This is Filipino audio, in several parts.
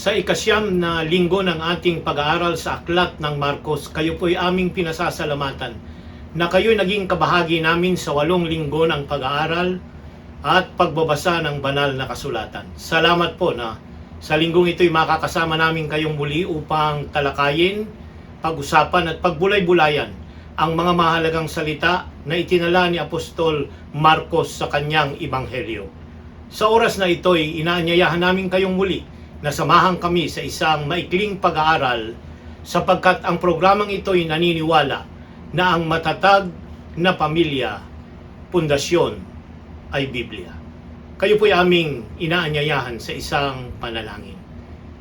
Sa ikasyam na linggo ng ating pag-aaral sa aklat ng Marcos, kayo po'y aming pinasasalamatan na kayo'y naging kabahagi namin sa 8 linggo ng pag-aaral at pagbabasa ng banal na kasulatan. Salamat po na sa linggong ito'y makakasama namin kayong muli upang talakayin, pag-usapan at pagbulay-bulayan ang mga mahalagang salita na itinala ni Apostol Marcos sa kanyang ebanghelyo. Sa oras na ito'y inaanyayahan namin kayong muli na samahan kami sa isang maikling pag-aaral sapagkat ang programang ito'y naniniwala na ang matatag na pamilya, pundasyon ay Biblia. Kayo po'y aming inaanyayahan sa isang panalangin.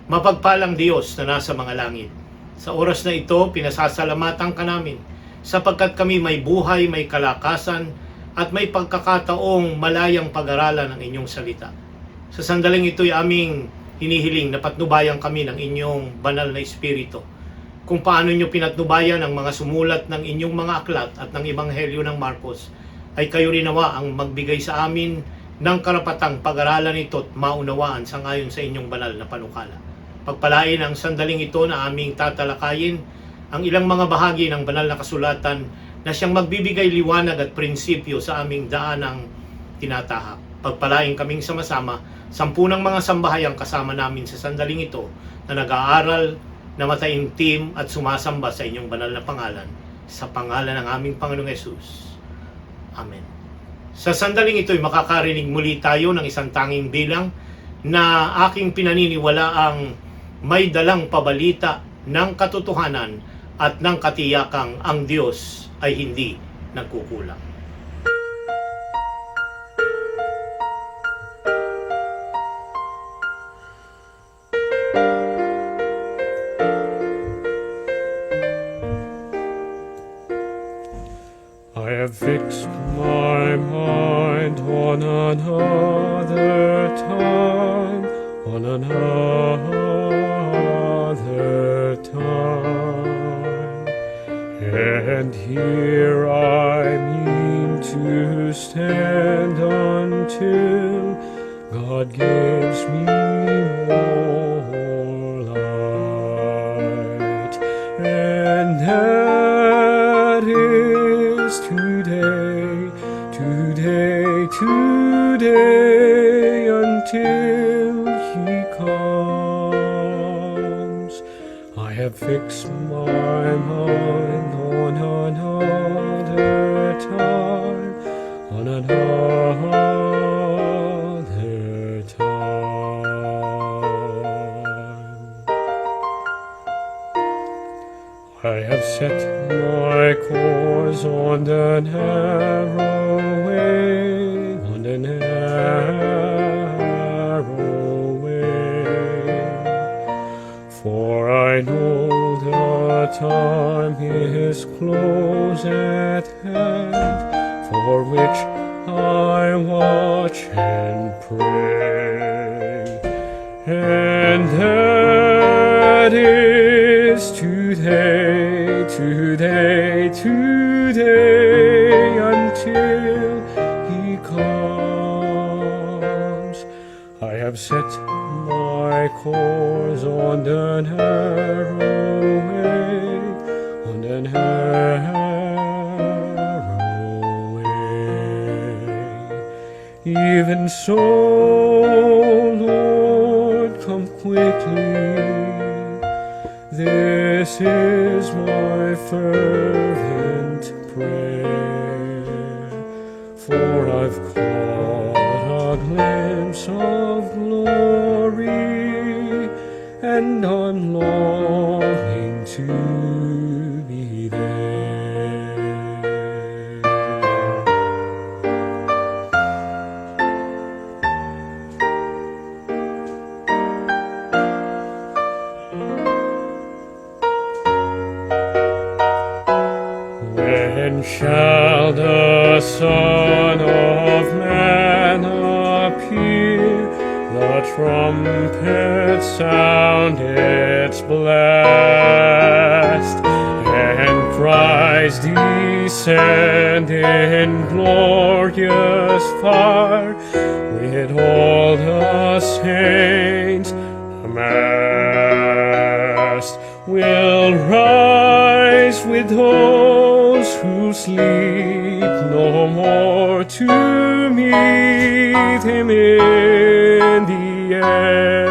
Mapagpalang Diyos na nasa mga langit, sa oras na ito pinasasalamatan ka namin sapagkat kami may buhay, may kalakasan at may pagkakataong malayang pag-aralan ng inyong salita. Sa sandaling ito'y aming hinihiling na patnubayan kami ng inyong banal na espiritu. Kung paano nyo pinatnubayan ang mga sumulat ng inyong mga aklat at ng ebanghelyo ng Marcos, ay kayo rin nawa ang magbigay sa amin ng karapatang pag-aralan ito at maunawaan sangayon sa inyong banal na panukala. Pagpalain ang sandaling ito na aming tatalakayin ang ilang mga bahagi ng banal na kasulatan na siyang magbibigay liwanag at prinsipyo sa aming daanang tinatahak. Pagpalain kaming sama-sama, 10 mga sambahayang kasama namin sa sandaling ito na nag-aaral, na mataimtim at sumasamba sa inyong banal na pangalan, sa pangalan ng aming Panginoong Hesus. Amen. Sa sandaling ito'y makakarinig muli tayo ng isang tanging bilang na aking pinaniniwalaang may dalang pabalita ng katotohanan at ng katiyakang ang Diyos ay hindi nagkukulang. I have fixed my mind on another time, on another time, and here I mean to stand until God gives me more light, and that is today until He comes. I have fixed my mind on another time, on another time. I have set my course on the narrow way, on the narrow way. For I know the time is close at hand, for which I watch and pray, and that is today until He comes. I have set my course on the narrow way, on the narrow way. Even so, Lord, come quickly. This is my fervent prayer, for I've caught a glimpse of glory, and I'm longing to be there. When shall the Son of Man appear? The trumpet sound its blast, and Christ descend in glorious fire with all the saints mast will rise with those who sleep no more to meet him in the air.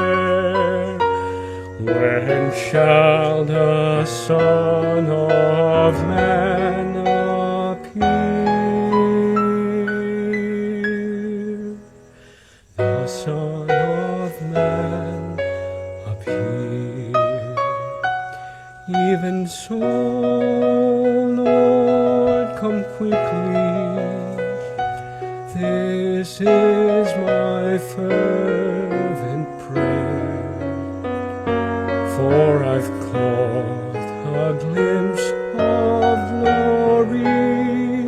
When shall the Son of Man appear? The Son of Man appear. Even so, Lord, come quickly. This is my fervent prayer, for I've caught a glimpse of glory,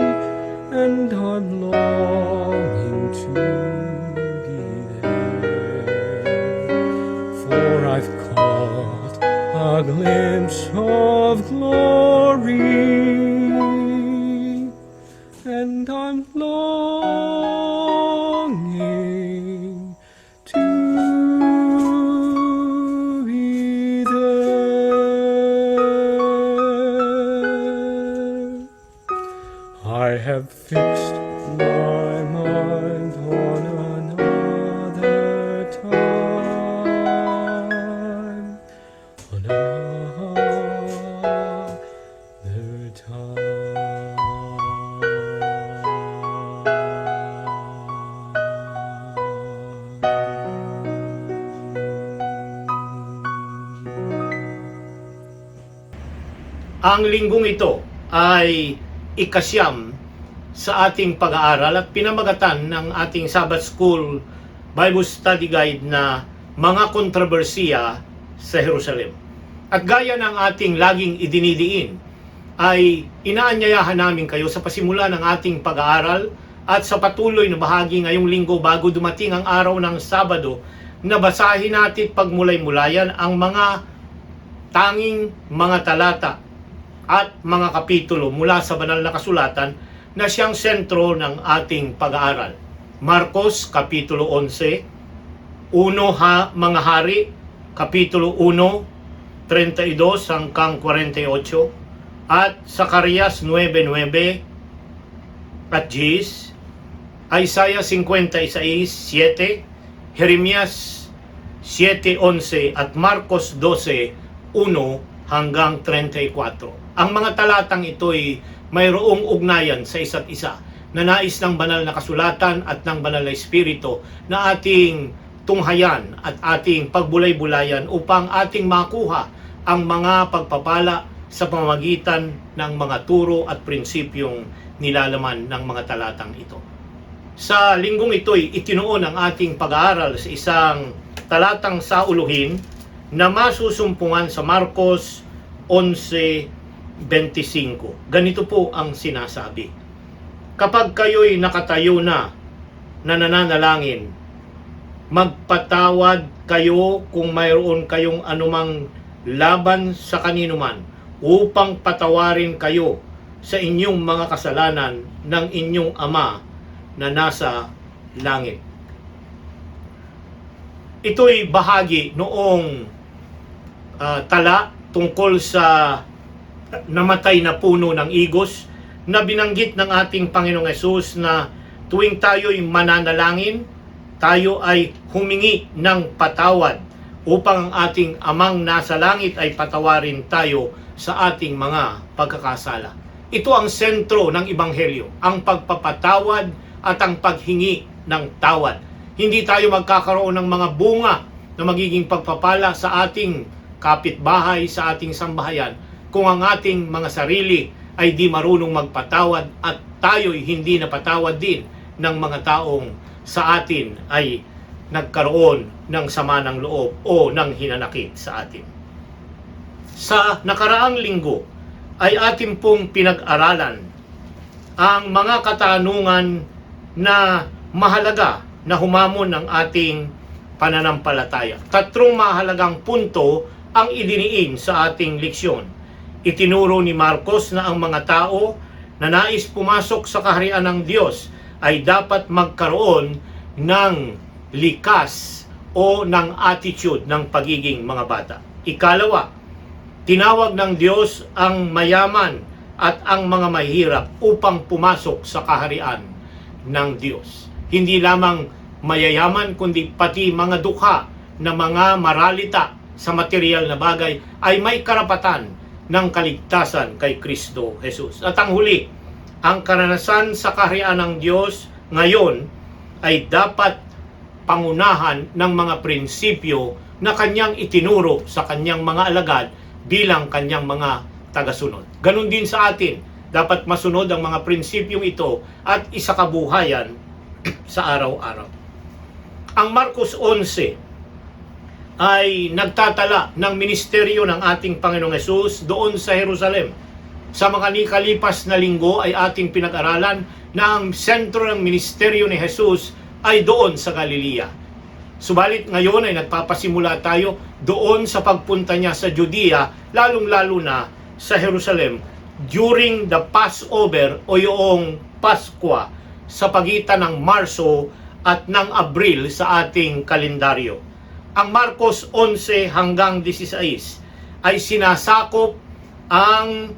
and I'm longing to be there. For I've caught a glimpse of glory, and I'm longing to be there. I have fixed my mind on another time, on another time. Ang linggong ito ay ikasyam sa ating pag-aaral at pinamagatan ng ating Sabbath School Bible Study Guide na mga kontrobersiya sa Jerusalem. At gaya ng ating laging idinidiin, ay inaanyayahan namin kayo sa pasimula ng ating pag-aaral at sa patuloy na bahagi ngayong linggo bago dumating ang araw ng Sabado na basahin natin pagmulay-mulayan ang mga tanging mga talata at mga kapitulo mula sa banal na kasulatan na siyang sentro ng ating pag-aaral. Marcos, Kapitulo 11, Mga Hari, Kapitulo 1, 32 hanggang 48, at Zacarias 9:9 at 10, Isaiah 56:7, Jeremias 7:11 at Marcos 12:1 hanggang 34. Ang mga talatang ito ay mayroong ugnayan sa isa't isa na nais ng banal na kasulatan at ng banal na espiritu na ating tunghayan at ating pagbulay-bulayan upang ating makuha ang mga pagpapala sa pamamagitan ng mga turo at prinsipyong nilalaman ng mga talatang ito. Sa linggong ito'y itinuon ang ating pag-aaral sa isang talatang sauluhin na masusumpungan sa Marcos 11:25. Ganito po ang sinasabi: kapag kayo'y nakatayo na nananalangin, magpatawad kayo kung mayroon kayong anumang laban sa kaninuman, upang patawarin kayo sa inyong mga kasalanan ng inyong Ama na nasa langit. Ito'y bahagi noong tala tungkol sa namatay na puno ng igos na binanggit ng ating Panginoong Hesus na tuwing tayo'y mananalangin, tayo ay humingi ng patawad upang ang ating Amang nasa langit ay patawarin tayo sa ating mga pagkakasala. Ito ang sentro ng Ebanghelyo, ang pagpapatawad at ang paghingi ng tawad. Hindi tayo magkakaroon ng mga bunga na magiging pagpapala sa ating kapitbahay, sa ating sambahayan, kung ang ating mga sarili ay di marunong magpatawad at tayo'y hindi napatawad din ng mga taong sa atin ay nagkaroon ng sama ng loob o ng hinanakit sa atin. Sa nakaraang linggo ay atin pong pinag-aralan ang mga katanungan na mahalaga na humamon ng ating pananampalataya. Tatlong mahalagang punto ang idiniin sa ating leksyon. Itinuro ni Marcos na ang mga tao na nais pumasok sa kaharian ng Diyos ay dapat magkaroon ng likas o ng attitude ng pagiging mga bata. Ikalawa, tinawag ng Diyos ang mayaman at ang mga mahirap upang pumasok sa kaharian ng Diyos. Hindi lamang mayayaman kundi pati mga dukha na mga maralita sa material na bagay ay may karapatan ng kaligtasan kay Kristo Jesus. At ang huli, ang karanasan sa kaharian ng Diyos ngayon ay dapat pangunahan ng mga prinsipyo na kanyang itinuro sa kanyang mga alagad bilang kanyang mga tagasunod. Ganon din sa atin, dapat masunod ang mga prinsipyong ito at isakabuhayan sa araw-araw. Ang Marcos 11 ay nagtatala ng ministeryo ng ating Panginoong Hesus doon sa Jerusalem. Sa mga nikalipas na linggo ay ating pinag-aralan na ang sentro ng ministeryo ni Jesus ay doon sa Galilea. Subalit ngayon ay nagpapasimula tayo doon sa pagpunta niya sa Judea, lalong-lalo na sa Jerusalem during the Passover o yung Paskwa sa pagitan ng Marso at ng Abril sa ating kalendaryo. Ang Marcos 11 hanggang 16 ay sinasakop ang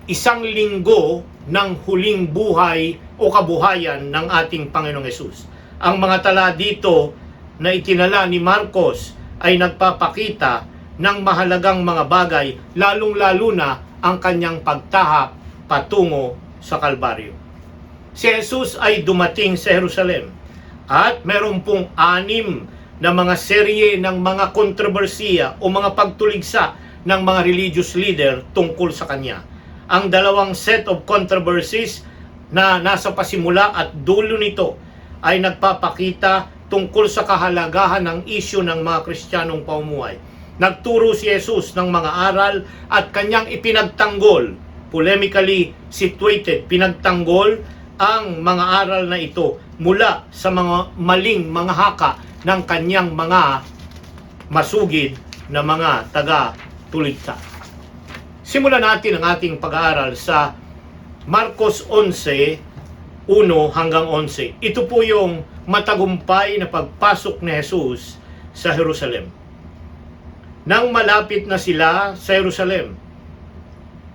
isang linggo ng huling buhay o kabuhayan ng ating Panginoong Hesus. Ang mga tala dito na itinala ni Marcos ay nagpapakita ng mahalagang mga bagay, lalong-lalo na ang kanyang pagtahak patungo sa Kalbaryo. Si Jesus ay dumating sa Jerusalem at meron pong 6 na mga serye ng mga kontrobersiya o mga pagtuligsa ng mga religious leader tungkol sa kanya. Ang dalawang set of controversies na nasa pasimula at dulo nito ay nagpapakita tungkol sa kahalagahan ng isyu ng mga Kristiyanong pamumuhay. Nagturo si Jesus ng mga aral at kanyang ipinagtanggol, polemically situated, pinagtanggol ang mga aral na ito mula sa mga maling mga haka ng kanyang mga masugid na mga taga-tuligsa. Simulan natin ang ating pag-aaral sa Marcos 11, 1 hanggang 11. Ito po yung matagumpay na pagpasok ni Jesus sa Jerusalem. Nang malapit na sila sa Jerusalem,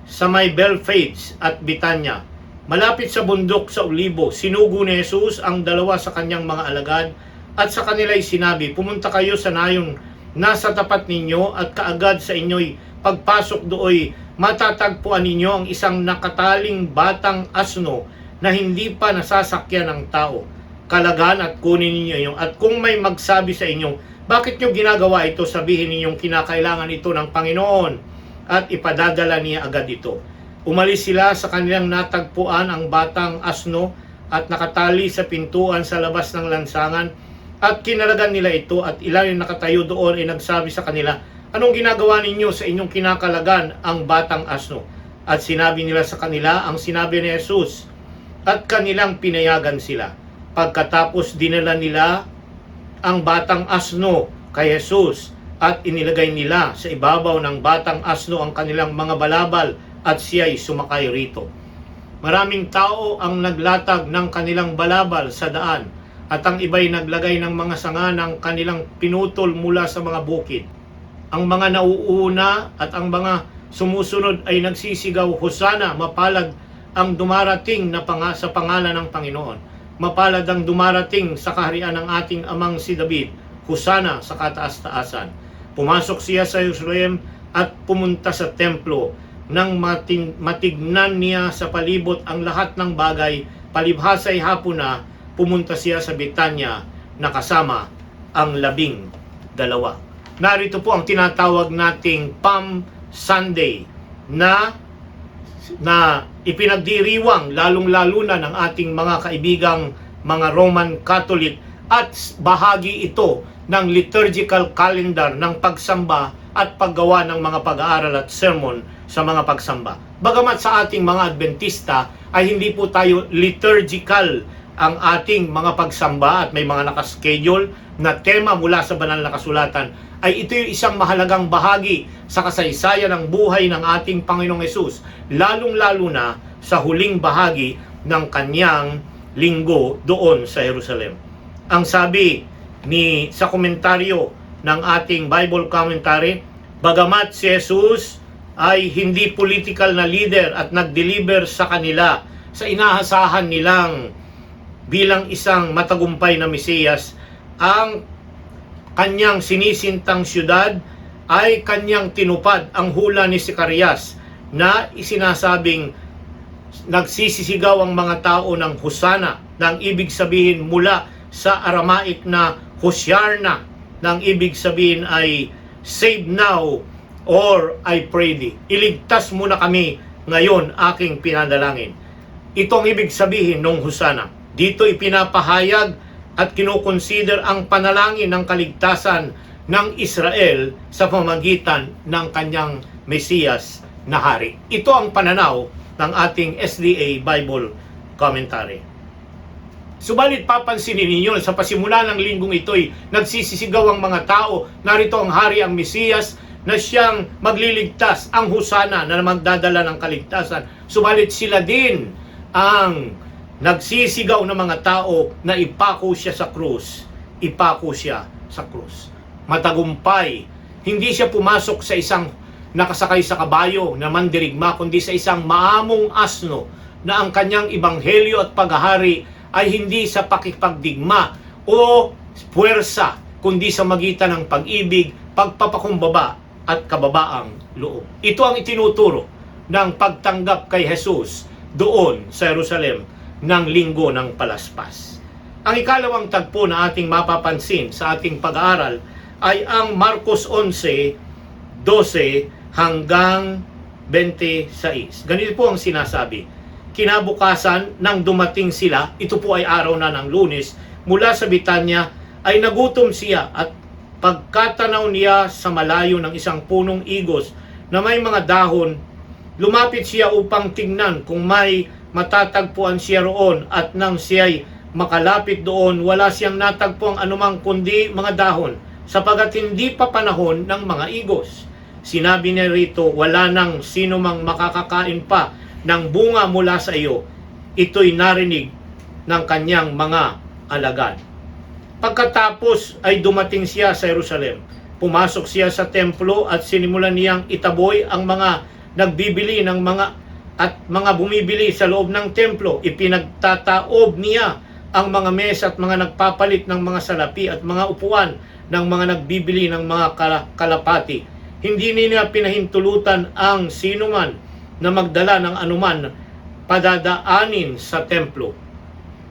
sa may Bethphage at Bitanya, malapit sa bundok sa Olibo, sinugo ni Jesus ang 2 sa kanyang mga alagad at sa kanila'y sinabi, pumunta kayo sa nayong nasa tapat ninyo at kaagad sa inyo'y pagpasok dooy matatagpuan ninyo ang isang nakataling batang asno na hindi pa nasasakyan ng tao. Kalagan at kunin ninyo yun. At kung may magsabi sa inyo, bakit nyo ginagawa ito? Sabihin ninyong kinakailangan ito ng Panginoon at ipadadala niya agad ito. Umalis sila sa kanilang natagpuan ang batang asno at nakatali sa pintuan sa labas ng lansangan at kinalagan nila ito at ilan yung nakatayo doon ay nagsabi sa kanila, anong ginagawa ninyo sa inyong kinakalagan ang batang asno? At sinabi nila sa kanila ang sinabi ni Jesus at kanilang pinayagan sila. Pagkatapos dinala nila ang batang asno kay Jesus at inilagay nila sa ibabaw ng batang asno ang kanilang mga balabal at siya'y sumakay rito. Maraming tao ang naglatag ng kanilang balabal sa daan at ang iba'y naglagay ng mga sanga ng kanilang pinutol mula sa mga bukid. Ang mga nauuna at ang mga sumusunod ay nagsisigaw, Hosana, mapalad ang dumarating na sa pangalan ng Panginoon. Mapalad ang dumarating sa kaharian ng ating amang si David. Hosana sa kataas-taasan. Pumasok siya sa Jerusalem at pumunta sa templo. Nang matignan niya sa palibot ang lahat ng bagay, palibhasay hapon na, pumunta siya sa Bitanya na kasama ang 12. Narito po ang tinatawag nating Palm Sunday na ipinagdiriwang lalong-lalo na ng ating mga kaibigang mga Roman Catholic at bahagi ito ng liturgical calendar ng pagsamba at paggawa ng mga pag-aaral at sermon sa mga pagsamba. Bagamat sa ating mga Adventista ay hindi po tayo liturgical ang ating mga pagsamba at may mga nakaschedule na tema mula sa banal na kasulatan, ay ito yung isang mahalagang bahagi sa kasaysayan ng buhay ng ating Panginoong Hesus, lalong-lalo na sa huling bahagi ng kanyang linggo doon sa Jerusalem. Ang sabi sa komentaryo ng ating Bible commentary, bagamat si Jesus ay hindi political na leader at nag-deliver sa kanila sa inaasahan nilang bilang isang matagumpay na Mesiyas, ang kanyang sinisintang syudad ay kanyang tinupad ang hula ni Zacarias na isinasabing nagsisisigaw ang mga tao ng Hosana, nang ibig sabihin mula sa Aramaic na Hosyarna, nang ibig sabihin ay save now or I pray thee. Iligtas mo na kami ngayon, aking pinadalangin. Ito ang ibig sabihin ng Hosana. Dito ipinapahayag at kinukonsider ang panalangin ng kaligtasan ng Israel sa pamamagitan ng kanyang Mesiyas na hari. Ito ang pananaw ng ating SDA Bible Commentary. Subalit papansinin ninyo, sa pasimula ng linggong ito'y nagsisisigaw ang mga tao, narito ang hari, ang Mesiyas, na siyang magliligtas, ang Hosana na magdadala ng kaligtasan. Subalit sila din ang nagsisigaw ng mga tao na ipako siya sa krus. Ipako siya sa krus. Matagumpay. Hindi siya pumasok sa isang nakasakay sa kabayo na mandirigma, kundi sa isang maamong asno na ang kanyang ebanghelyo at paghahari ay hindi sa pakipagdigma o puwersa, kundi sa magitan ng pag-ibig, pagpapakumbaba at kababaang loob. Ito ang itinuturo ng pagtanggap kay Jesus doon sa Jerusalem ng linggo ng palaspas. Ang ikalawang tagpo na ating mapapansin sa ating pag-aaral ay ang Marcos 11:12 hanggang 26. Ganito po ang sinasabi. Kinabukasan nang dumating sila, ito po ay araw na ng Lunes, mula sa Bitanya ay nagutom siya, at pagkatanaw niya sa malayo ng isang punong igos na may mga dahon, lumapit siya upang tingnan kung may matatagpuan siya roon, at nang siya'y makalapit doon, wala siyang natagpuang anumang kundi mga dahon, sapagat hindi pa panahon ng mga igos. Sinabi niya rito, wala nang sino mang makakakain pa ng bunga mula sa iyo. Ito'y narinig ng kanyang mga alagad. Pagkatapos ay dumating siya sa Jerusalem. Pumasok siya sa templo at sinimulan niyang itaboy ang mga nagbibili ng mga bumibili sa loob ng templo. Ipinagtataob niya ang mga mesa at mga nagpapalit ng mga salapi at mga upuan ng mga nagbibili ng mga kalapati. Hindi niya pinahintulutan ang sinuman na magdala ng anuman padadaanin sa templo.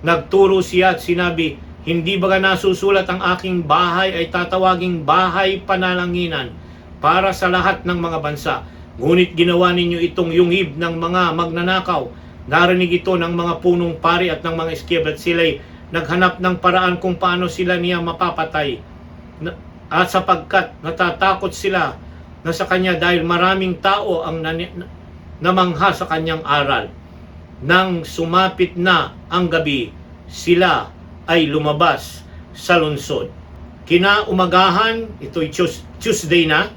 Nagturo siya at sinabi, hindi baga nasusulat ang aking bahay ay tatawaging bahay panalanginan para sa lahat ng mga bansa. Ngunit ginawa ninyo itong yungib ng mga magnanakaw. Narinig ito ng mga punong pari at ng mga eskwela, at sila'y naghanap ng paraan kung paano sila niya mapapatay. At sapagkat natatakot sila na sa kanya dahil maraming tao ang namangha sa kanyang aral. Nang sumapit na ang gabi, sila ay lumabas sa lungsod. Kinaumagahan, ito'y Tuesday na,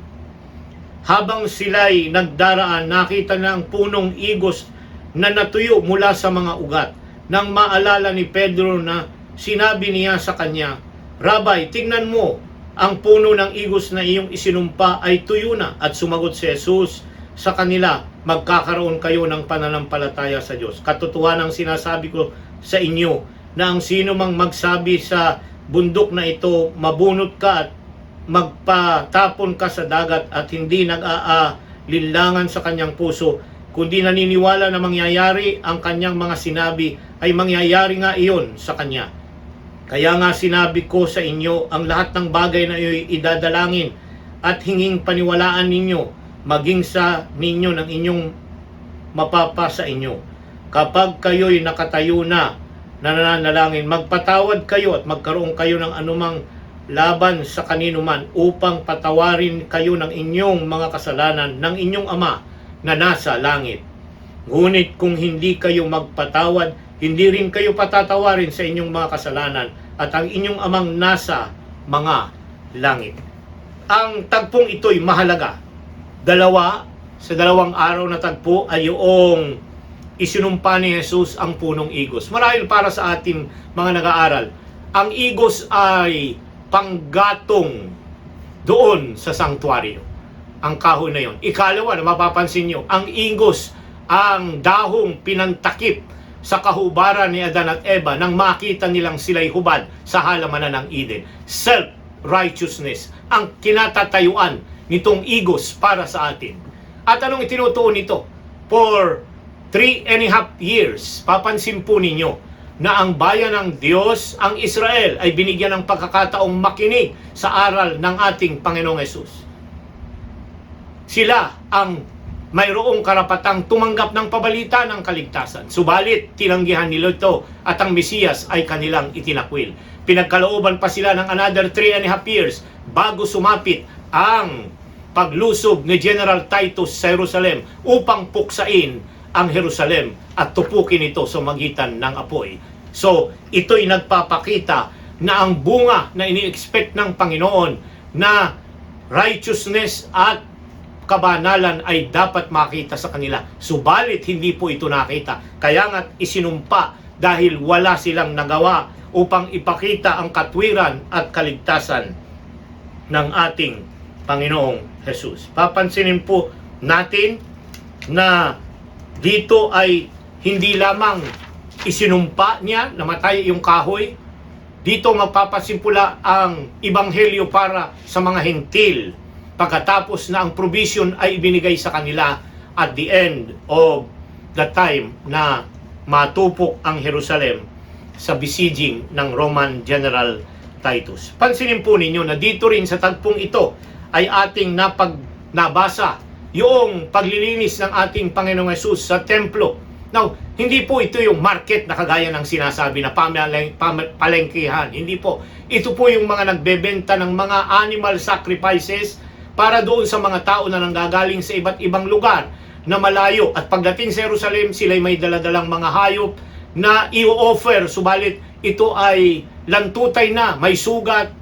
habang sila'y nagdaraan, nakita na ang punong igos na natuyo mula sa mga ugat. Nang maalala ni Pedro na sinabi niya sa kanya, Rabay, tingnan mo, ang puno ng igos na iyong isinumpa ay tuyo na. At sumagot si Jesus sa kanila, magkakaroon kayo ng pananampalataya sa Diyos. Katotohanan ang sinasabi ko sa inyo, na ang sino mang magsabi sa bundok na ito, mabunot ka at magpatapon ka sa dagat, at hindi nag-aalinlangan sa kanyang puso, kundi naniniwala na mangyayari ang kanyang mga sinabi, ay mangyayari nga iyon sa kanya. Kaya nga sinabi ko sa inyo, ang lahat ng bagay na iyo'y idadalangin at hinging paniwalaan ninyo, maging sa ninyo ng inyong mapapa sa inyo. Kapag kayo'y nakatayo na nananalangin, magpatawad kayo at magkaroon kayo ng anumang laban sa kanino man, upang patawarin kayo ng inyong mga kasalanan ng inyong Ama na nasa langit. Ngunit kung hindi kayo magpatawad, hindi rin kayo patatawarin sa inyong mga kasalanan at ang inyong Amang nasa mga langit. Ang tagpong ito'y mahalaga. Sa dalawang araw na tagpo ay yung isinumpa ni Jesus ang punong igos. Marahil para sa ating mga nag-aaral, ang igos ay panggatong doon sa sanktuaryo. Ang kahoy na yon. Ikalawa na mapapansin nyo, ang ingos, ang dahong pinantakip sa kahubaran ni Adan at Eva nang makita nilang sila'y hubad sa halamanan ng Eden. Self-righteousness ang kinatatayuan nitong igos para sa atin. At anong itinutuon nito? For 3.5 years, papansin po ninyo na ang bayan ng Diyos, ang Israel, ay binigyan ng pagkakataong makinig sa aral ng ating Panginoong Hesus. Sila ang mayroong karapatang tumanggap ng pabalita ng kaligtasan. Subalit, tinanggihan nila ito at ang Mesiyas ay kanilang itinakwil. Pinagkalooban pa sila ng another 3.5 years bago sumapit ang paglusob ni General Titus sa Jerusalem upang puksain ang Jerusalem at tupukin ito sa magitan ng apoy. So, ito'y nagpapakita na ang bunga na ini-expect ng Panginoon na righteousness at kabanalan ay dapat makita sa kanila. Subalit, hindi po ito nakita. Kaya nga isinumpa dahil wala silang nagawa upang ipakita ang katwiran at kaligtasan ng ating Panginoong Hesus. Papansinin po natin na dito ay hindi lamang isinumpa niya, namatay yung kahoy. Dito magpapasimpula ang ebanghelyo para sa mga hentil. Pagkatapos na ang provision ay ibinigay sa kanila at the end of the time na matupok ang Jerusalem sa besieging ng Roman General Titus. Pansinin po ninyo na dito rin sa tagpong ito ay ating nabasa yung paglilinis ng ating Panginoong Hesus sa templo. Now, hindi po ito yung market na kagaya ng sinasabi na palengkehan. Hindi po. Ito po yung mga nagbebenta ng mga animal sacrifices para doon sa mga tao na nanggagaling sa iba't ibang lugar na malayo. At pagdating sa Jerusalem, sila'y may daladalang mga hayop na i-offer. Subalit, ito ay lantutay na, may sugat,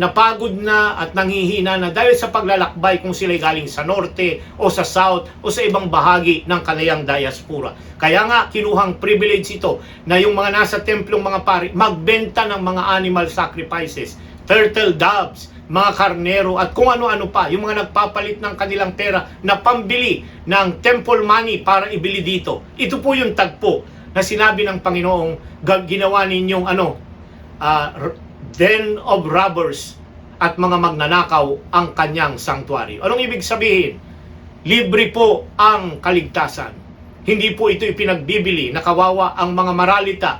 napagod na at nanghihina na dahil sa paglalakbay kung sila'y galing sa norte o sa south o sa ibang bahagi ng kanayang diaspora. Kaya nga, kinuhang privilege ito na yung mga nasa templong mga pari magbenta ng mga animal sacrifices, turtle doves, mga karnero at kung ano-ano pa, yung mga nagpapalit ng kanilang pera na pambili ng temple money para ibili dito. Ito po yung tagpo na sinabi ng Panginoong ginawa ninyong den of robbers at mga magnanakaw ang kanyang sanctuary. Anong ibig sabihin? Libre po ang kaligtasan. Hindi po ito ipinagbibili na kawawa ang mga maralita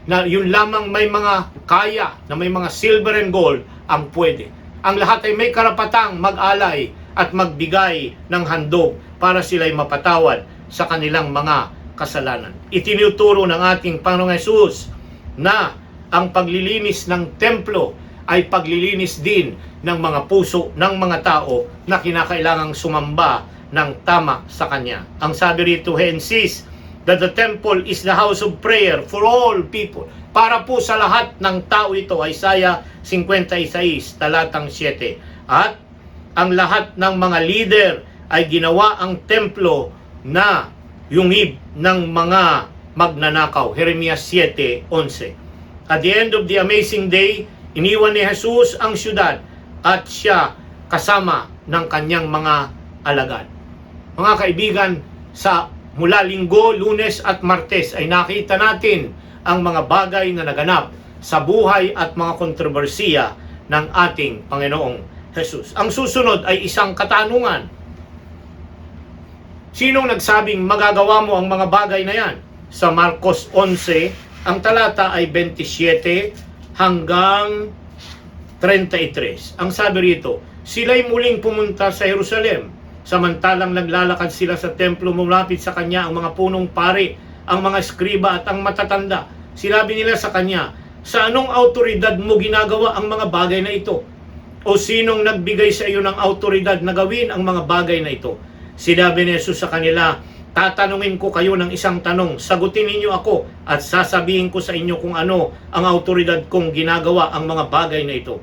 na yun lamang may mga kaya, na may mga silver and gold ang pwede. Ang lahat ay may karapatang mag-alay at magbigay ng handog para sila'y mapatawad sa kanilang mga kasalanan. Itinuturo ng ating Panginoong Hesus na ang paglilinis ng templo ay paglilinis din ng mga puso ng mga tao na kinakailangang sumamba ng tama sa Kanya. Ang sabi rito, he insists that the temple is the house of prayer for all people. Para po sa lahat ng tao ito, Isaiah 56, talatang 7. At ang lahat ng mga leader ay ginawa ang templo na yungib ng mga magnanakaw. Jeremias 7:11. At the end of the amazing day, iniwan ni Jesus ang syudad at siya kasama ng kanyang mga alagad. Mga kaibigan, sa mula Linggo, Lunes at Martes ay nakita natin ang mga bagay na naganap sa buhay at mga kontrobersiya ng ating Panginoong Jesus. Ang susunod ay isang katanungan. Sinong nagsabing magagawa mo ang mga bagay na yan? Sa Marcos 11, ang talata ay 27 hanggang 33. Ang sabi rito, sila'y muling pumunta sa Jerusalem. Samantalang naglalakad sila sa templo, lumapit sa kanya ang mga punong pari, ang mga eskriba at ang matatanda. Sinabi nila sa kanya, sa anong autoridad mo ginagawa ang mga bagay na ito? O sinong nagbigay sa iyo ng autoridad na gawin ang mga bagay na ito? Sinabi ni Jesus sa kanila, tatanungin ko kayo ng isang tanong, sagutin ninyo ako at sasabihin ko sa inyo kung ano ang autoridad kong ginagawa ang mga bagay na ito.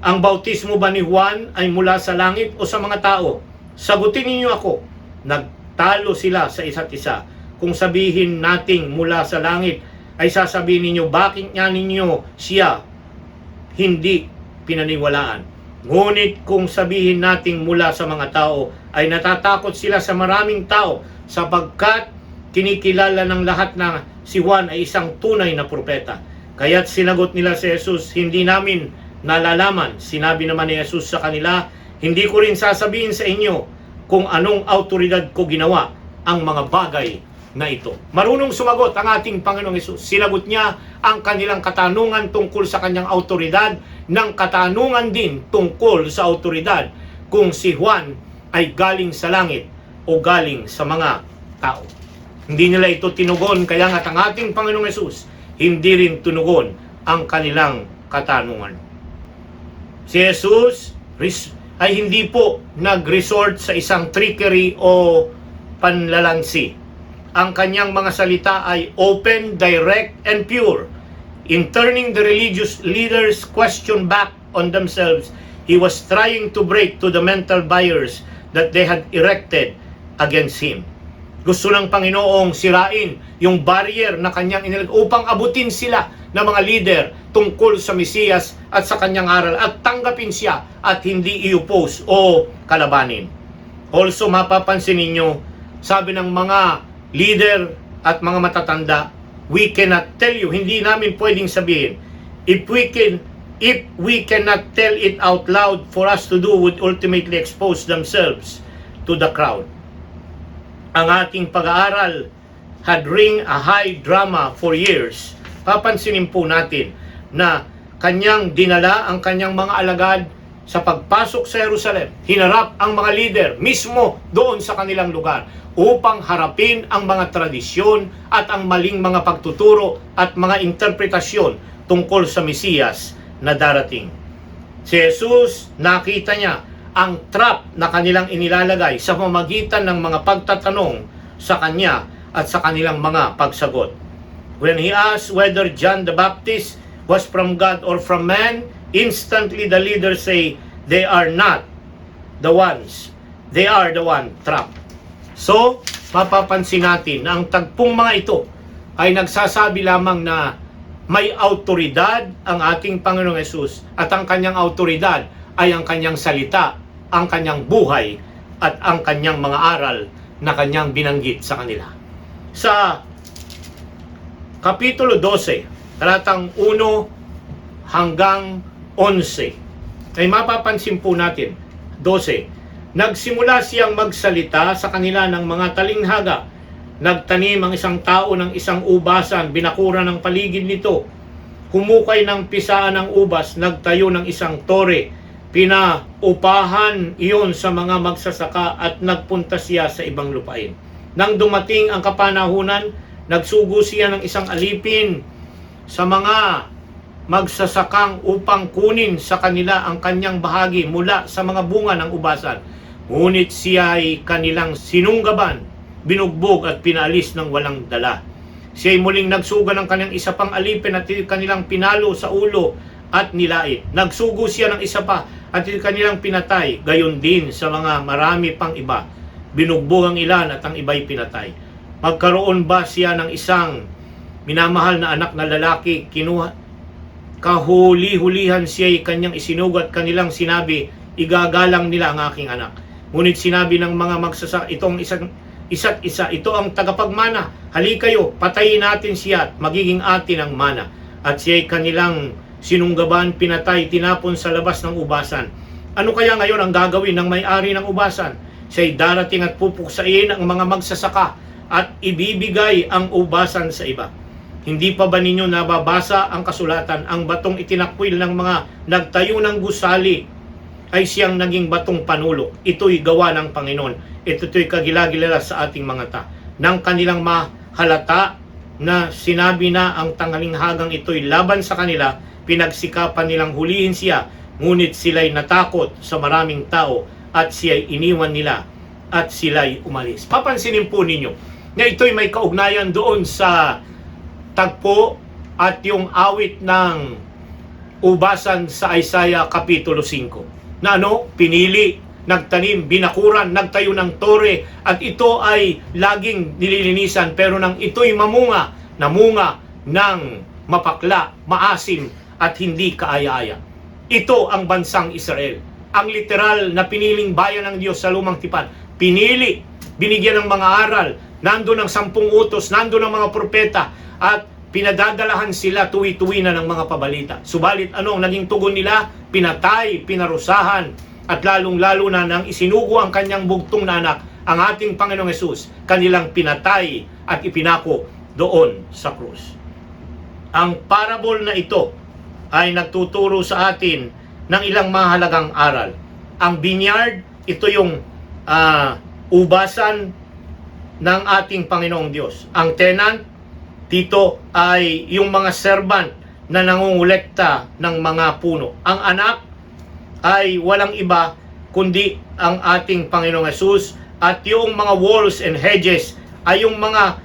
Ang bautismo ba ni Juan ay mula sa langit o sa mga tao? Sagutin ninyo ako. Nagtalo sila sa isa't isa. Kung sabihin nating mula sa langit, ay sasabihin ninyo, bakit nga ninyo siya hindi pinaniwalaan. Ngunit kung sabihin nating mula sa mga tao, ay natatakot sila sa maraming tao sapagkat kinikilala ng lahat na si Juan ay isang tunay na propeta. Kaya't sinagot nila si Jesus, hindi namin nalalaman. Sinabi naman ni Jesus sa kanila, hindi ko rin sasabihin sa inyo kung anong autoridad ko ginawa ang mga bagay na ito. Marunong sumagot ang ating Panginoong Hesus. Sinagot niya ang kanilang katanungan tungkol sa kanyang autoridad ng katanungan din tungkol sa autoridad kung si Juan ay galing sa langit o galing sa mga tao. Hindi nila ito tinugon, kaya nga ang ating Panginoong Hesus hindi rin tunugon ang kanilang katanungan. Si Jesus ay hindi po nag-resort sa isang trickery o panlalansi. Ang kanyang mga salita ay open, direct, and pure. In turning the religious leaders' question back on themselves, he was trying to break to the mental barriers that they had erected against him. Gusto ng Panginoong sirain yung barrier na kanyang inilag upang abutin sila ng mga leader tungkol sa Mesiyas at sa kanyang aral at tanggapin siya at hindi i-oppose o kalabanin. Also, mapapansin ninyo, sabi ng mga leader at mga matatanda, we cannot tell you, hindi namin pwedeng sabihin. If we cannot tell it out loud, for us to do would ultimately expose themselves to the crowd. Ang ating pag-aaral had ring a high drama for years. Papansinin po natin na kanyang dinala ang kanyang mga alagad sa pagpasok sa Jerusalem. Hinarap ang mga leader mismo doon sa kanilang lugar upang harapin ang mga tradisyon at ang maling mga pagtuturo at mga interpretasyon tungkol sa Mesiyas na darating. Si Jesus, nakita niya ang trap na kanilang inilalagay sa pamamagitan ng mga pagtatanong sa kanya at sa kanilang mga pagsagot. When he asked whether John the Baptist was from God or from man, instantly the leaders say, they are not the ones. They are the one trapped. So, mapapansin natin na ang tagpong mga ito ay nagsasabi lamang na may autoridad ang ating Panginoong Hesus at ang kanyang autoridad ay ang kanyang salita, ang kanyang buhay at ang kanyang mga aral na kanyang binanggit sa kanila. Sa Kapitulo 12, talatang 1 hanggang 11, ay mapapansin po natin, 12, nagsimula siyang magsalita sa kanila ng mga talinghaga. Nagtanim ang isang tao ng isang ubasan, binakura ng paligid nito. Humukay ng pisaan ng ubas, nagtayo ng isang tore. Pinaupahan iyon sa mga magsasaka at nagpunta siya sa ibang lupain. Nang dumating ang kapanahunan, nagsugo siya ng isang alipin sa mga magsasakang upang kunin sa kanila ang kanyang bahagi mula sa mga bunga ng ubasan. Ngunit siya ay kanilang sinunggaban, binugbog at pinaalis ng walang dala. Siya ay muling nagsuga ng kanyang isa pang alipin at kanilang pinalo sa ulo at nilait. Nagsugo siya ng isa pa at kanilang pinatay, gayon din sa mga marami pang iba. Binugbog ang ilan at ang iba'y pinatay. Magkaroon ba siya ng isang minamahal na anak na lalaki, kahuli-hulihan siya'y kanyang isinugat, kanilang sinabi, igagalang nila ang aking anak. Ngunit sinabi ng mga magsasaka, itong isa't isa, ito ang tagapagmana. Halika kayo, patayin natin siya at magiging atin ang mana. At siya'y kanilang sinunggaban, pinatay, tinapon sa labas ng ubasan. Ano kaya ngayon ang gagawin ng may-ari ng ubasan? Siya'y darating at pupuksain ang mga magsasaka at ibibigay ang ubasan sa iba. Hindi pa ba ninyo nababasa ang kasulatan? Ang batong itinakwil ng mga nagtayo ng gusali ay siyang naging batong panulok. Ito'y gawa ng Panginoon. Ito'y kagilagilala sa ating mga mata. Nang kanilang mahalata na sinabi na ang tangalinghagang ito'y laban sa kanila, pinagsikapan nilang hulihin siya, ngunit sila'y natakot sa maraming tao at siya'y iniwan nila at sila'y umalis. Papansinin po ninyo na ito'y may kaugnayan doon sa tagpo at yung awit ng ubasan sa Isaiah Kapitulo 5. Na pinili, nagtanim, binakuran, nagtayo ng tore, at ito ay laging nililinisan, pero nang ito'y namunga ng mapakla, maasim, at hindi kaaya-aya. Ito ang bansang Israel. Ang literal na piniling bayan ng Diyos sa lumang tipan. Pinili, binigyan ng mga aral, nandun ang 10 utos, nandun ang mga propeta, at pinadadalahan sila tuwi-tuwi na ng mga pabalita. Subalit ano ang naging tugon nila? Pinatay, pinarusahan, at lalong-lalo na nang isinugo ang kanyang bugtong na anak, ang ating Panginoong Hesus, kanilang pinatay at ipinako doon sa krus. Ang parable na ito ay nagtuturo sa atin ng ilang mahalagang aral. Ang vineyard, ito yung ubasan ng ating Panginoong Diyos. Ang tenant, dito ay yung mga servant na nangungulekta ng mga puno. Ang anak ay walang iba kundi ang ating Panginoong Hesus, at yung mga walls and hedges ay yung mga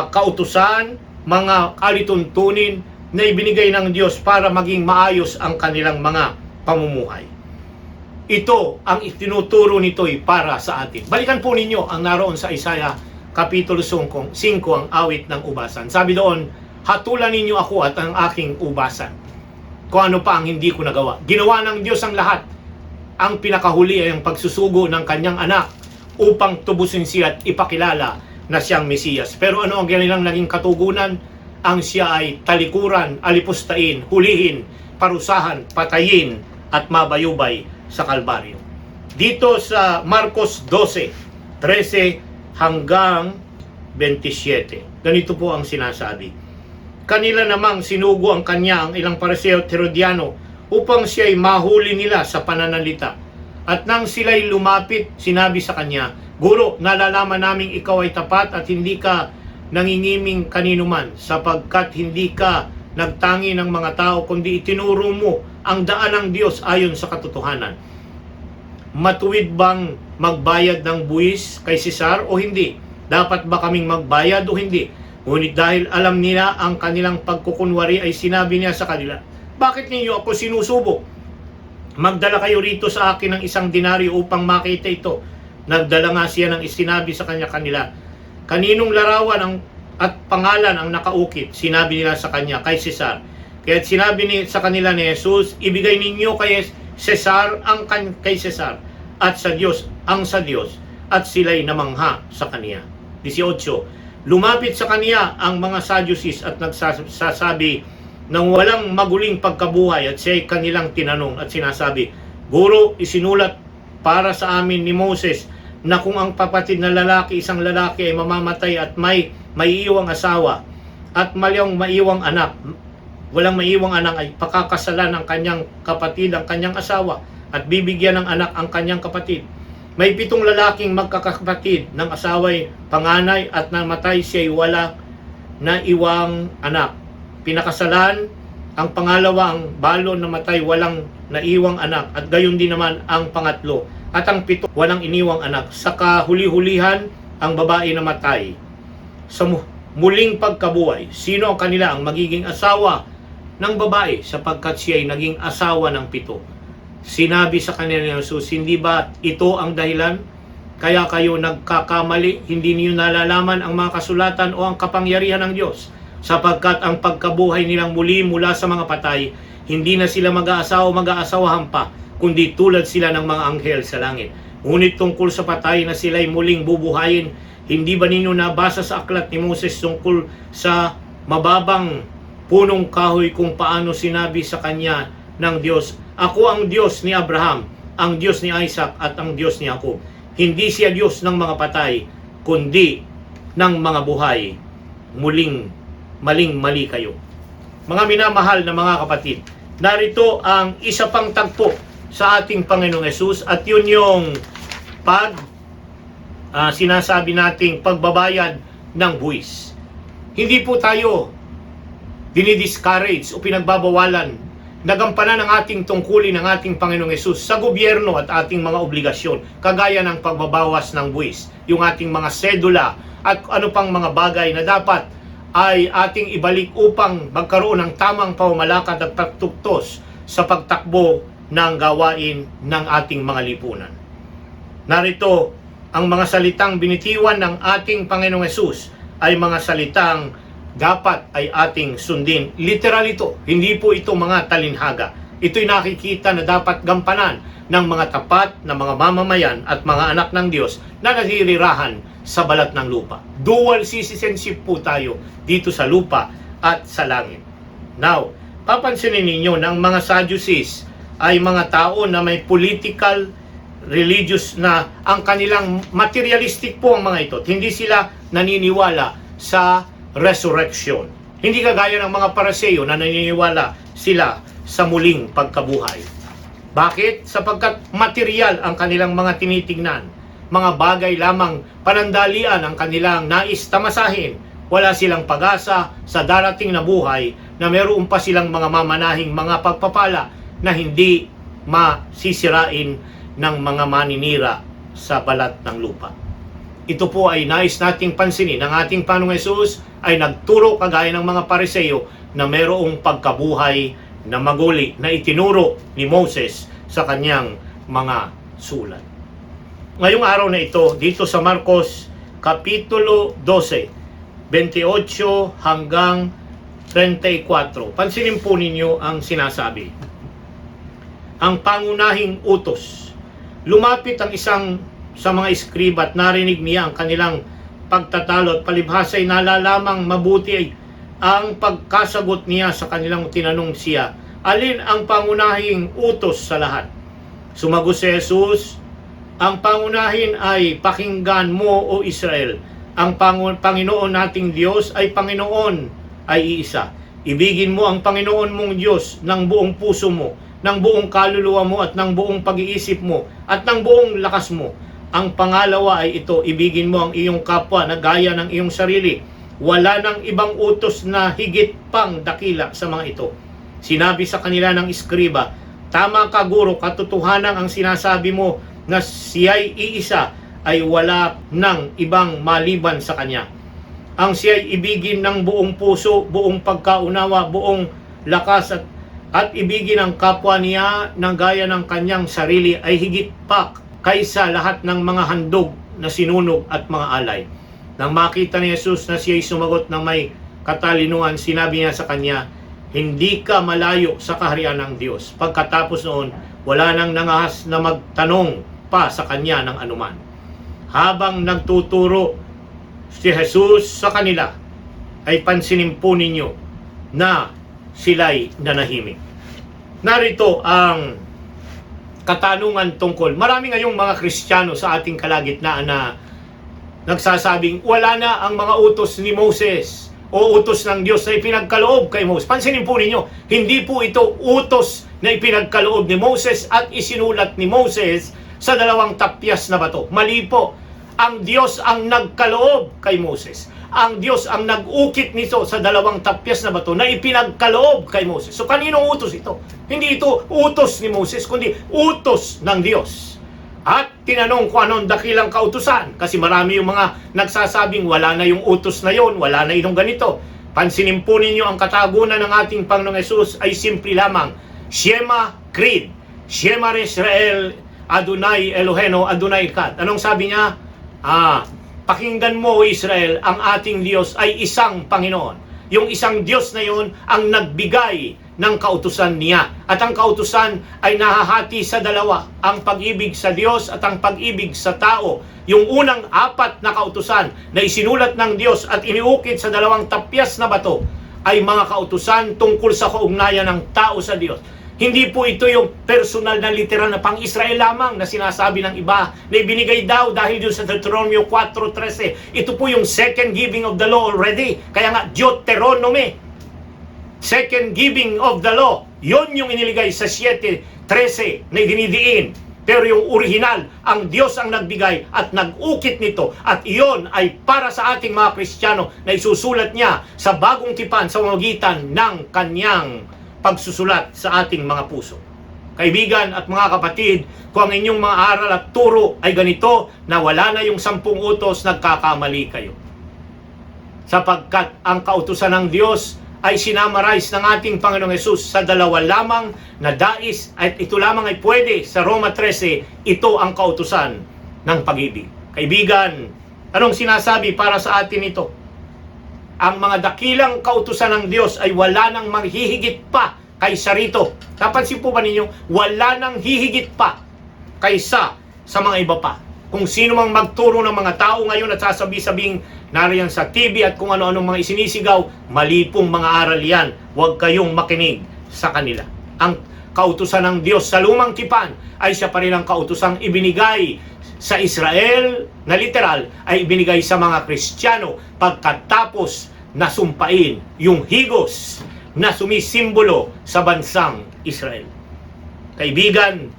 kautusan, mga alituntunin na ibinigay ng Diyos para maging maayos ang kanilang mga pamumuhay. Ito ang itinuturo nito'y para sa atin. Balikan po ninyo ang naroon sa Isaiah Kapitulo 5 ang awit ng ubasan. Sabi doon, hatulan ninyo ako at ang aking ubasan. Kung ano pa ang hindi ko nagawa. Ginawa ng Diyos ang lahat. Ang pinakahuli ay ang pagsusugo ng kanyang anak upang tubusin siya at ipakilala na siyang Mesiyas. Pero ano ang kanilang naging katugunan? Ang siya ay talikuran, alipustain, hulihin, parusahan, patayin, at mabayubay sa Kalbaryo. Dito sa Marcos 12:13 hanggang 27. Ganito po ang sinasabi. Kanila namang sinugo ang kanya ang ilang Pariseo at Herodiano upang siya'y mahuli nila sa pananalita. At nang sila'y lumapit, sinabi sa kanya, Guro, nalalaman naming ikaw ay tapat at hindi ka nangingiming kanino man, sapagkat hindi ka nagtangi ng mga tao, kundi itinuro mo ang daan ng Diyos ayon sa katotohanan. Matuwid bang magbayad ng buwis kay Cesar o hindi? Dapat ba kaming magbayad o hindi? Ngunit dahil alam nila ang kanilang pagkukunwari, ay sinabi niya sa kanila, Bakit ninyo ako sinusubo? Magdala kayo rito sa akin ng 1 denaryo upang makita ito. Nagdala nga siya ng sinabi sa kanila, Kaninong larawan at pangalan ang nakaukit? Sinabi nila sa kanya, kay Cesar. Kaya sinabi sa kanila ni Jesus, ibigay ninyo kay Cesar ang kay Cesar, at sa Diyos ang sa Diyos, at sila'y namangha sa kaniya. 18. Lumapit sa kaniya ang mga Sadducees at nagsasabi ng walang maguling pagkabuhay, at siya'y kanilang tinanong at sinasabi, Guro, isinulat para sa amin ni Moses na kung ang kapatid na lalaki, isang lalaki ay mamamatay at may maiiwang asawa at walang maiiwang anak, ay pakakasalan ng kanyang kapatid ang kanyang asawa at bibigyan ng anak ang kanyang kapatid. May 7 lalaking magkakapatid ng asawa'y panganay at namatay siya'y wala na iwang anak. Pinakasalan ang pangalawa, ang balo namatay walang naiwang anak, at gayon din naman ang pangatlo. At ang 7 walang iniwang anak. Sa kahuli-hulihan ang babae namatay. Sa muling pagkabuhay, sino ang kanila ang magiging asawa ng babae, sapagkat siya ay naging asawa ng 7? Sinabi sa kanila ni Jesus, hindi ba ito ang dahilan? Kaya kayo nagkakamali, hindi niyo nalalaman ang mga kasulatan o ang kapangyarihan ng Diyos, sapagkat ang pagkabuhay nilang muli mula sa mga patay, hindi na sila mag-aasawa o mag-aasawahan pa, kundi tulad sila ng mga anghel sa langit. Ngunit tungkol sa patay na sila'y muling bubuhayin, hindi ba ninyo nabasa sa aklat ni Moses tungkol sa mababang punong kahoy kung paano sinabi sa kanya ng Diyos, Ako ang Diyos ni Abraham, ang Diyos ni Isaac at ang Diyos ni Jacob. Hindi siya Diyos ng mga patay, kundi ng mga buhay. Maling-mali kayo. Mga minamahal na mga kapatid, narito ang isa pang tagpo sa ating Panginoong Hesus, at yun yung sinasabi nating pagbabayad ng buwis. Hindi po tayo dinidiscourage o pinagbabawalan nagampanan ang ating tungkulin ng ating Panginoong Hesus sa gobyerno at ating mga obligasyon, kagaya ng pagbabawas ng buwis, yung ating mga sedula at ano pang mga bagay na dapat ay ating ibalik upang magkaroon ng tamang pamamalakad at pagtuktos sa pagtakbo ng gawain ng ating mga lipunan. Narito ang mga salitang binitiwan ng ating Panginoong Hesus ay mga salitang dapat ay ating sundin. Literal ito, hindi po ito mga talinhaga. Ito'y nakikita na dapat gampanan ng mga tapat na mga mamamayan at mga anak ng Diyos na naghihirahan sa balat ng lupa. Dual citizenship po tayo dito sa lupa at sa langit. Now, papansinin ninyo ng mga Sadducees ay mga tao na may political, religious na ang kanilang materialistic po ang mga ito. Hindi sila naniniwala sa resurrection. Hindi kagaya ng mga Pariseo na naniniwala sila sa muling pagkabuhay. Bakit? Sapagkat material ang kanilang mga tinitingnan. Mga bagay lamang panandalian ang kanilang nais tamasahin. Wala silang pag-asa sa darating na buhay na meron pa silang mga mamanahing mga pagpapala na hindi masisirain ng mga maninira sa balat ng lupa. Ito po ay nais nating pansinin. Ang ating Panginoong Hesus ay nagturo kagaya ng mga Pariseo na mayroong pagkabuhay na maguli na itinuro ni Moses sa kanyang mga sulat. Ngayong araw na ito, dito sa Marcos Kapitulo 12, 28 hanggang 34, pansinin po ninyo ang sinasabi. Ang pangunahing utos. Lumapit ang isang sa mga iskriba at narinig niya ang kanilang pagtatalo at palibhasa'y nalalamang mabuti ang pagkasagot niya sa kanilang tinanong siya, alin ang pangunahing utos sa lahat? Sumagot si Jesus, ang pangunahin ay pakinggan mo o Israel. Ang Panginoon nating Diyos ay Panginoon ay iisa. Ibigin mo ang Panginoon mong Diyos ng buong puso mo, ng buong kaluluwa mo at ng buong pag-iisip mo at ng buong lakas mo. Ang pangalawa ay ito, ibigin mo ang iyong kapwa na gaya ng iyong sarili. Wala nang ibang utos na higit pang dakila sa mga ito. Sinabi sa kanila ng iskriba, tama ka guro, katotohanan ang sinasabi mo na siya'y iisa ay wala nang ibang maliban sa kanya. Ang siya'y ibigin ng buong puso, buong pagkaunawa, buong lakas at ibigin ang kapwa niya ng gaya ng kanyang sarili ay higit pa kaysa lahat ng mga handog na sinunog at mga alay. Nang makita ni Jesus na siya'y sumagot ng may katalinuhan, sinabi niya sa kanya, hindi ka malayo sa kaharian ng Diyos. Pagkatapos noon, wala nang nangahas na magtanong pa sa kanya ng anuman. Habang nagtuturo si Jesus sa kanila, ay pansinin po ninyo na sila'y nanahimik. Narito ang katanungan tungkol. Marami ngayong mga Kristiyano sa ating kalagitnaan na nagsasabing wala na ang mga utos ni Moses o utos ng Diyos na ipinagkaloob kay Moses. Pansinin po ninyo, hindi po ito utos na ipinagkaloob ni Moses at isinulat ni Moses sa 2 tapyas na bato. Mali po. Ang Diyos ang nagkaloob kay Moses. Ang Diyos ang nag-ukit nito sa 2 tapyas na bato na ipinagkaloob kay Moses. So kaninong utos ito? Hindi ito utos ni Moses, kundi utos ng Diyos. At tinanong kung anong dakilang kautusan. Kasi marami yung mga nagsasabing wala na yung utos na yon, wala na itong ganito. Pansinin po ninyo ang katagunan ng ating Panginoong Hesus ay simple lamang. Shema Creed. Shema Israel, Adonai Eloheno, Adonai Echad. Anong sabi niya? Pakinggan mo, Israel, ang ating Diyos ay isang Panginoon. Yung isang Diyos na yun ang nagbigay ng kautusan niya. At ang kautusan ay nahahati sa dalawa. Ang pag-ibig sa Diyos at ang pag-ibig sa tao. Yung unang 4 na kautusan na isinulat ng Diyos at iniukit sa 2 tapyas na bato ay mga kautusan tungkol sa kaugnayan ng tao sa Diyos. Hindi po ito yung personal na literal na pang-Israel lamang na sinasabi ng iba na ibinigay daw dahil dun sa Deuteronomy 4:13. Ito po yung second giving of the law already. Kaya nga, Deuteronomy, second giving of the law. Yun yung iniligay sa 7:13 na idinidiin. Pero yung original, ang Diyos ang nagbigay at nag-ukit nito. At iyon ay para sa ating mga Kristiyano na isusulat niya sa bagong tipan sa magitan ng kanyang pagsusulat sa ating mga puso. Kaibigan at mga kapatid, kung ang inyong mga aral at turo ay ganito na wala na yung 10 utos, nagkakamali kayo. Sapagkat ang kautusan ng Diyos ay sinamarize ng ating Panginoong Hesus sa 2 lamang na dais at ito lamang ay pwede sa Roma 13, ito ang kautusan ng pag-ibig. Kaibigan, anong sinasabi para sa atin ito? ang mga dakilang kautusan ng Diyos ay wala nang maghihigit pa kaysa rito. Napansin po ba ninyo? Wala nang hihigit pa kaysa sa mga iba pa. Kung sino mang magturo ng mga tao ngayon at sasabi-sabing nariyan sa TV at kung ano-anong mga isinisigaw, mali pong mga aral yan. Huwag kayong makinig sa kanila. Ang kautusan ng Diyos sa lumang tipan ay siya pa rin ang kautusang ibinigay sa Israel na literal ay ibinigay sa mga Kristiyano pagkatapos nasumpain yung higos na sumisimbolo sa bansang Israel. Kaibigan,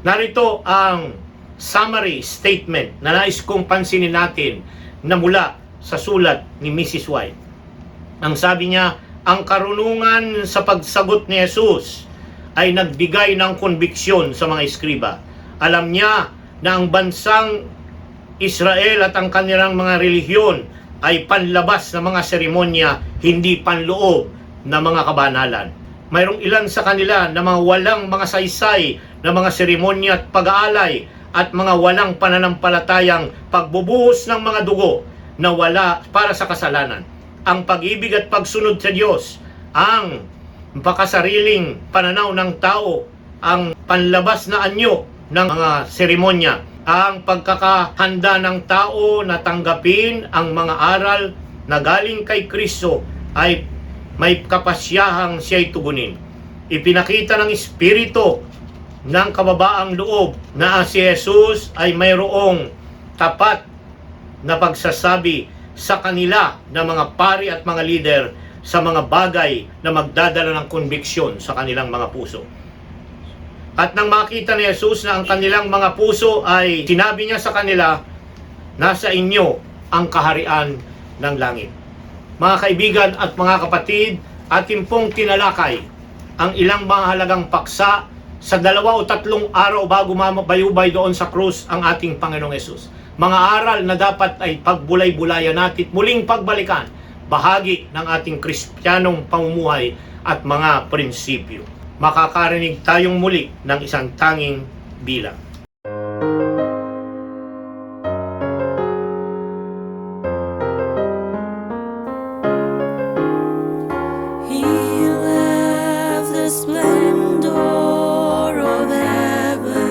narito ang summary statement na nais kong pansinin natin na mula sa sulat ni Mrs. White. Ang sabi niya, ang karunungan sa pagsagot ni Jesus ay nagbigay ng konbiksyon sa mga eskriba. Alam niya na ang bansang Israel at ang kanilang mga relihiyon ay panlabas na mga seremonya, hindi panloob na mga kabanalan. Mayroong ilan sa kanila na mga walang mga saysay na mga seremonya at pag-aalay at mga walang pananampalatayang pagbubuhos ng mga dugo na wala para sa kasalanan. Ang pag-ibig at pagsunod sa Diyos, ang pakasariling pananaw ng tao, ang panlabas na anyo ng mga seremonya, ang pagkakahanda ng tao na tanggapin ang mga aral na galing kay Kristo ay may kapasyahang siya'y tugunin. Ipinakita ng Espiritu ng kababaang loob na si Jesus ay mayroong tapat na pagsasabi sa kanila ng mga pari at mga leader sa mga bagay na magdadala ng konbiksyon sa kanilang mga puso. At nang makita ni Jesus na ang kanilang mga puso ay sinabi niya sa kanila, nasa inyo ang kaharian ng langit. Mga kaibigan at mga kapatid, atin pong tinalakay ang ilang mga halagang paksa sa 2 o 3 araw bago mabayubay doon sa krus ang ating Panginoong Jesus. Mga aral na dapat ay pagbulay-bulayan natin, muling pagbalikan, bahagi ng ating Kristiyanong pamumuhay at mga prinsipyo. Makakarinig tayong muli ng isang tanging bilang. He left the splendor of heaven,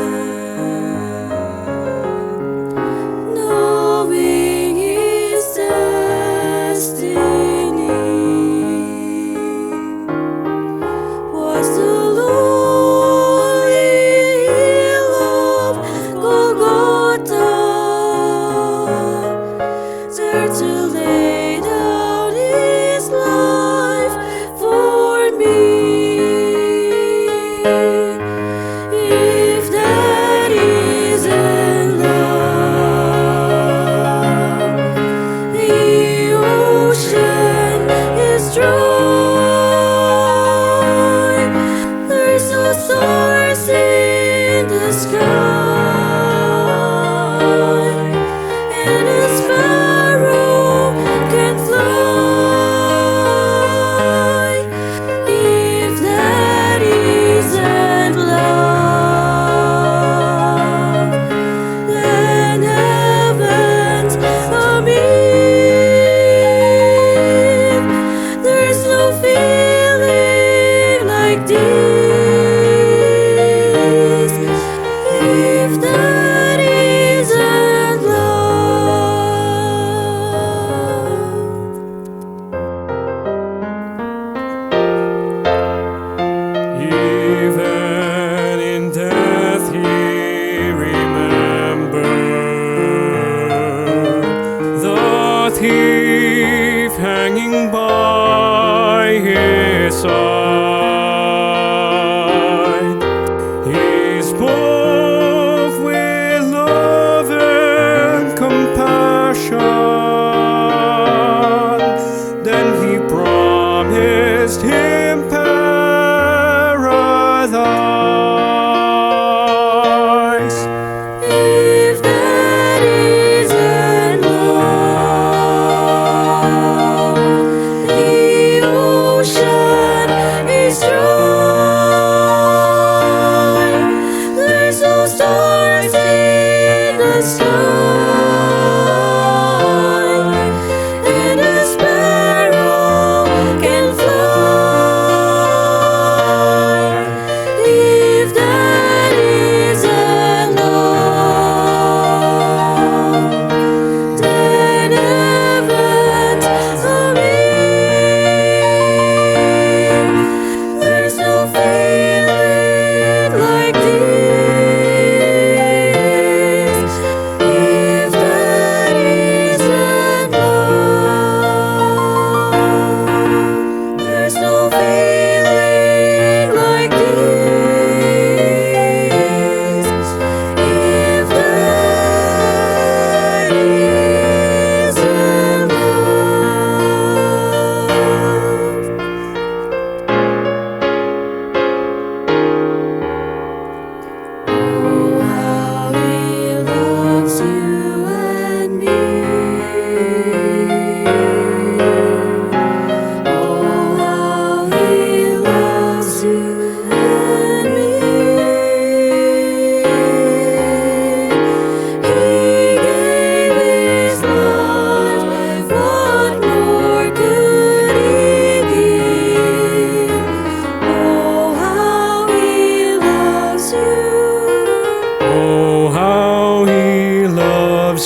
knowing his destiny was to lowly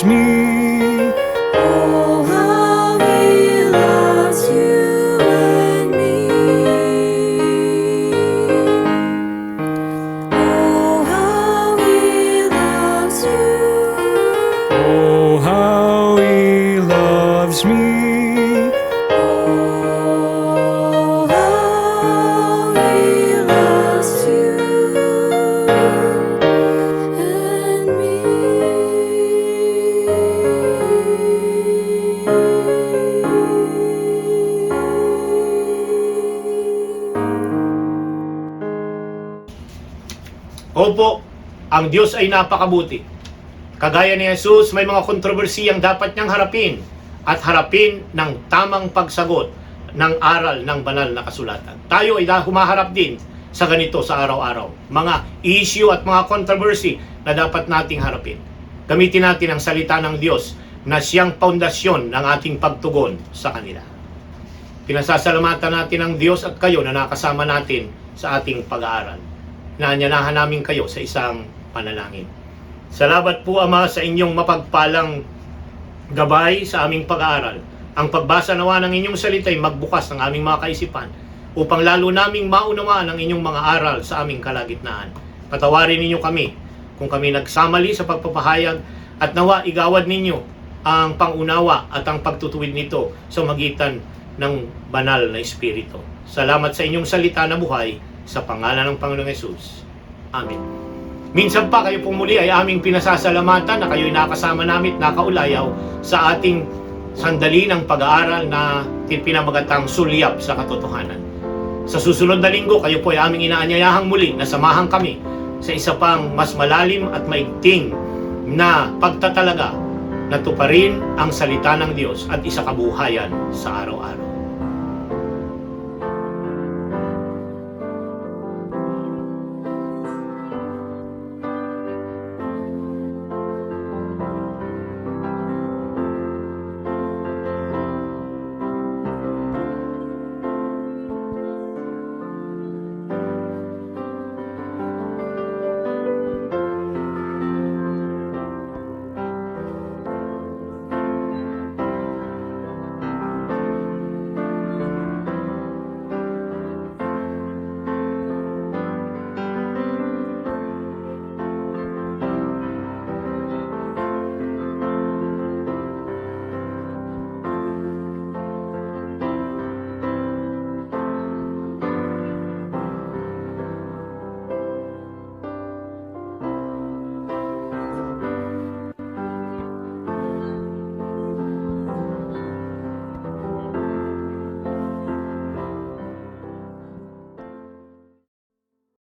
loves me. Oh, how He loves you and me. Oh, how He loves you. Oh, how He loves me. Oh, how He loves you and Opo, ang Diyos ay napakabuti. Kagaya ni Jesus, may mga kontrobersiyang dapat niyang harapin at harapin ng tamang pagsagot ng aral ng banal na kasulatan. Tayo ay humaharap din sa ganito sa araw-araw. Mga issue at mga controversy na dapat nating harapin. Gamitin natin ang salita ng Diyos na siyang pundasyon ng ating pagtugon sa kanila. Pinasasalamatan natin ang Diyos at kayo na nakasama natin sa ating pag-aaral. Inaanyanahan namin kayo sa isang panalangin. Salamat po, Ama, sa inyong mapagpalang gabay sa aming pag-aaral. Ang pagbasa nawa ng inyong salita ay magbukas ng aming mga kaisipan upang lalo naming maunawaan ang inyong mga aral sa aming kalagitnaan. Patawarin ninyo kami kung kami nagsamali sa pagpapahayag at nawa igawad ninyo ang pangunawa at ang pagtutuwid nito sa magitan ng banal na Espiritu. Salamat sa inyong salita na buhay sa pangalan ng Panginoong Hesus. Amen. Minsan pa kayo pong muli ay aming pinasasalamatan na kayo'y nakasama namin at nakaulayaw sa ating sandali ng pag-aaral na pinamagatang Sulyap sa Katotohanan. Sa susunod na linggo, kayo po ay aming inaanyayahang muli na samahan kami sa isa pang mas malalim at maigting na pagtatalaga na tuparin ang salita ng Diyos at isa kabuhayan sa araw-araw.